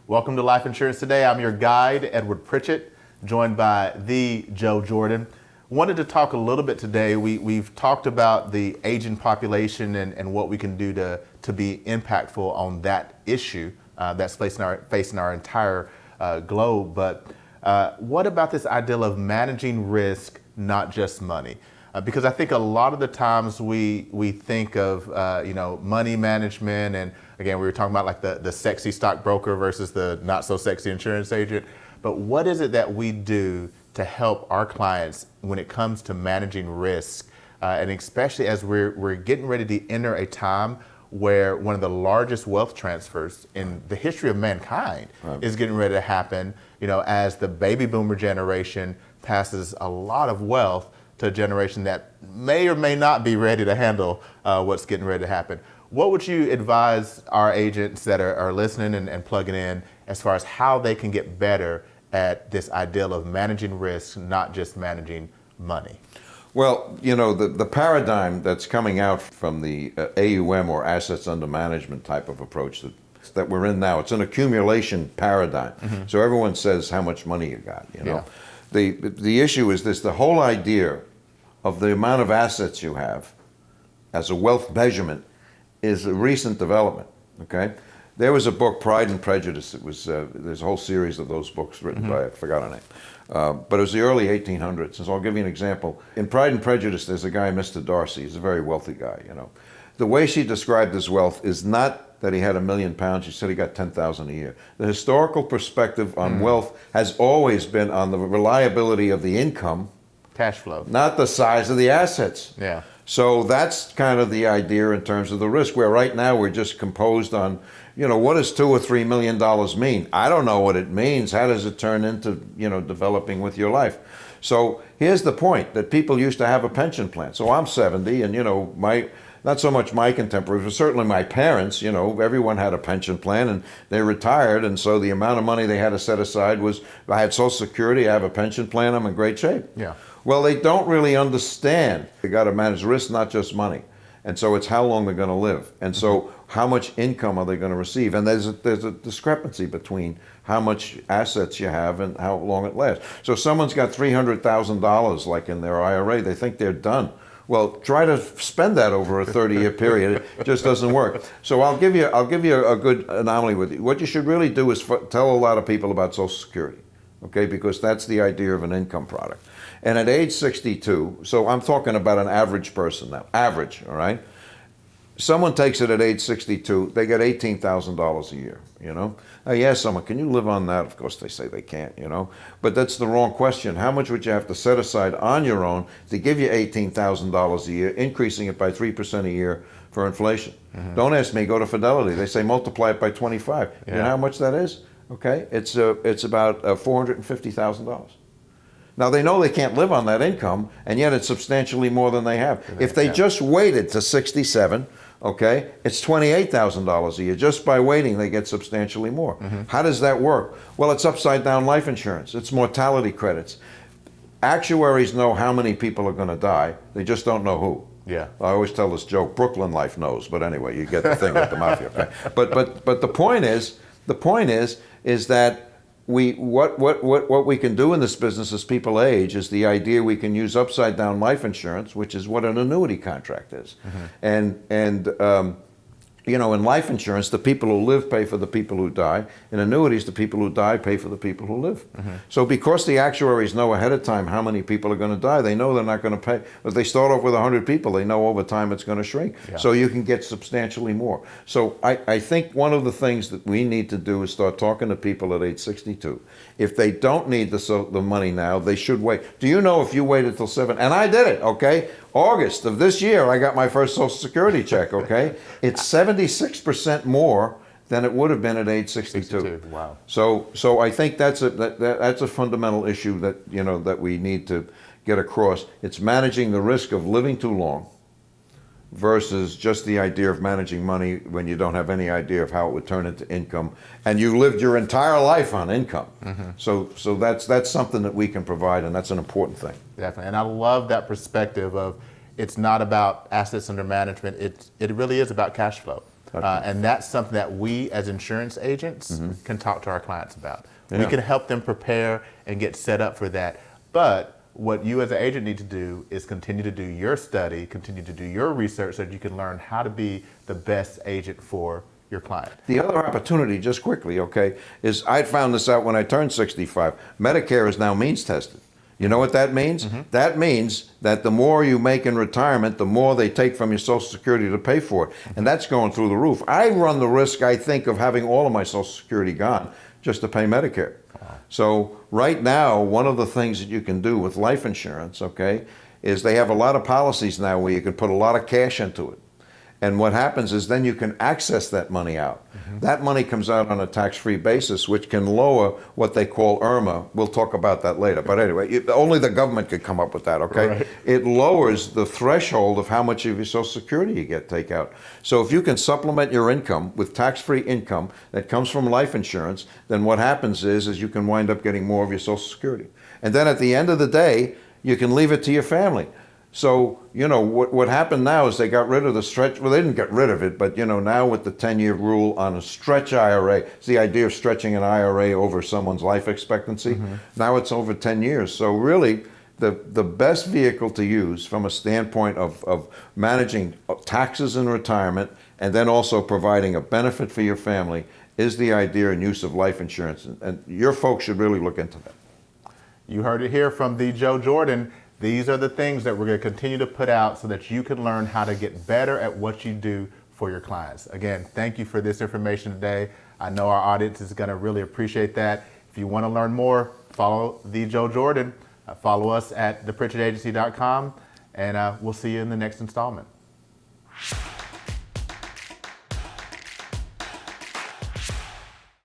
Welcome to Life Insurance Today. I'm your guide, Edward Pritchett, joined by the Joe Jordan. Wanted to talk a little bit today. We've talked about the aging population and what we can do to be impactful on that issue that's facing our entire globe. But what about this idea of managing risk, not just money? Because I think a lot of the times we think of money management, and again we were talking about like the sexy stockbroker versus the not so sexy insurance agent. But what is it that we do to help our clients when it comes to managing risk, and especially as we're getting ready to enter a time where one of the largest wealth transfers in the history of mankind is getting ready to happen, as the baby boomer generation passes a lot of wealth to a generation that may or may not be ready to handle what's getting ready to happen. What would you advise our agents that are listening and plugging in as far as how they can get better at this ideal of managing risk, not just managing money? Well, the paradigm that's coming out from the AUM, or assets under management type of approach that we're in now, it's an accumulation paradigm. Mm-hmm. So everyone says how much money you got, Yeah. The issue is this: the whole idea of the amount of assets you have as a wealth measurement is a recent development, okay? There was a book, Pride and Prejudice. It was there's a whole series of those books written by, I forgot her name, but it was the early 1800s. And so I'll give you an example. In Pride and Prejudice, there's a guy, Mr. Darcy. He's a very wealthy guy, The way she described his wealth is not that he had £1 million. She said he got 10,000 a year. The historical perspective on wealth has always been on the reliability of the income, cash flow, not the size of the assets. Yeah. So that's kind of the idea in terms of the risk, where right now we're just composed on, what does $2 or $3 million mean? I don't know what it means. How does it turn into, developing with your life? So here's the point, that people used to have a pension plan. So I'm 70, and, not so much my contemporaries, but certainly my parents, everyone had a pension plan and they retired. And so the amount of money they had to set aside was, I had Social Security, I have a pension plan, I'm in great shape. Yeah. Well, they don't really understand. They got to manage risk, not just money. And so it's how long they're going to live. And so how much income are they going to receive? And there's a discrepancy between how much assets you have and how long it lasts. So someone's got $300,000 like in their IRA, they think they're done. Well, try to spend that over a 30-year period. It just doesn't work. So I'll give you a good anomaly with you. What you should really do is tell a lot of people about Social Security, okay? Because that's the idea of an income product. And at age 62, so I'm talking about an average person now, average, all right? Someone takes it at age 62, they get $18,000 a year, I ask someone, can you live on that? Of course, they say they can't, But that's the wrong question. How much would you have to set aside on your own to give you $18,000 a year, increasing it by 3% a year for inflation? Mm-hmm. Don't ask me, go to Fidelity. They say multiply it by 25. Yeah. You know how much that is? Okay, it's about $450,000. Now, they know they can't live on that income, and yet it's substantially more than they have. If they just waited to 67, okay, it's $28,000 a year. Just by waiting, they get substantially more. Mm-hmm. How does that work? Well, it's upside down life insurance. It's mortality credits. Actuaries know how many people are going to die. They just don't know who. Yeah. I always tell this joke, Brooklyn Life knows, but anyway, you get the thing with the mafia. Okay? But the point is that what we can do in this business as people age is the idea we can use upside down life insurance, which is what an annuity contract is. Mm-hmm. In life insurance, the people who live pay for the people who die. In annuities, the people who die pay for the people who live. Mm-hmm. So because the actuaries know ahead of time how many people are going to die, they know they're not going to pay. If they start off with 100 people, they know over time it's going to shrink. Yeah. So you can get substantially more. So I think one of the things that we need to do is start talking to people at age 62. If they don't need the money now, they should wait. Do you know if you waited till 7, and I did it, okay? August of this year, I got my first Social Security check, okay? It's 76% more than it would have been at age 62. Wow. So I think that's a fundamental issue that we need to get across. It's managing the risk of living too long versus just the idea of managing money when you don't have any idea of how it would turn into income, and you lived your entire life on income. Mm-hmm. So that's something that we can provide, and that's an important thing. Definitely, and I love that perspective of it's not about assets under management. It really is about cash flow. And that's something that we as insurance agents can talk to our clients about. We Yeah. can help them prepare and get set up for that. But what you as an agent need to do is continue to do your study, continue to do your research so that you can learn how to be the best agent for your client. The other opportunity, just quickly, okay, is I found this out when I turned 65. Medicare is now means tested. You know what that means? That means that the more you make in retirement, the more they take from your Social Security to pay for it. And that's going through the roof. I run the risk, I think, of having all of my Social Security gone just to pay Medicare. So right now, one of the things that you can do with life insurance, okay, is they have a lot of policies now where you can put a lot of cash into it. And what happens is then you can access that money out. That money comes out on a tax-free basis, which can lower what they call IRMA. We'll talk about that later. But anyway, only the government could come up with that, okay? Right. It lowers the threshold of how much of your Social Security you get take out. So if you can supplement your income with tax-free income that comes from life insurance, then what happens is you can wind up getting more of your Social Security. And then at the end of the day, you can leave it to your family. So, you know, what happened now is they got rid of the stretch, well, they didn't get rid of it, but, you know, now with the 10-year rule on a stretch IRA, it's the idea of stretching an IRA over someone's life expectancy. Now it's over 10 years. So really, the best vehicle to use from a standpoint of managing taxes in retirement and then also providing a benefit for your family is the idea and use of life insurance. And your folks should really look into that. You heard it here from the Joe Jordan. These are the things that we're going to continue to put out so that you can learn how to get better at what you do for your clients. Again, thank you for this information today. I know our audience is going to really appreciate that. If you want to learn more, follow the Joe Jordan. Follow us at thepritchettagency.com, and we'll see you in the next installment.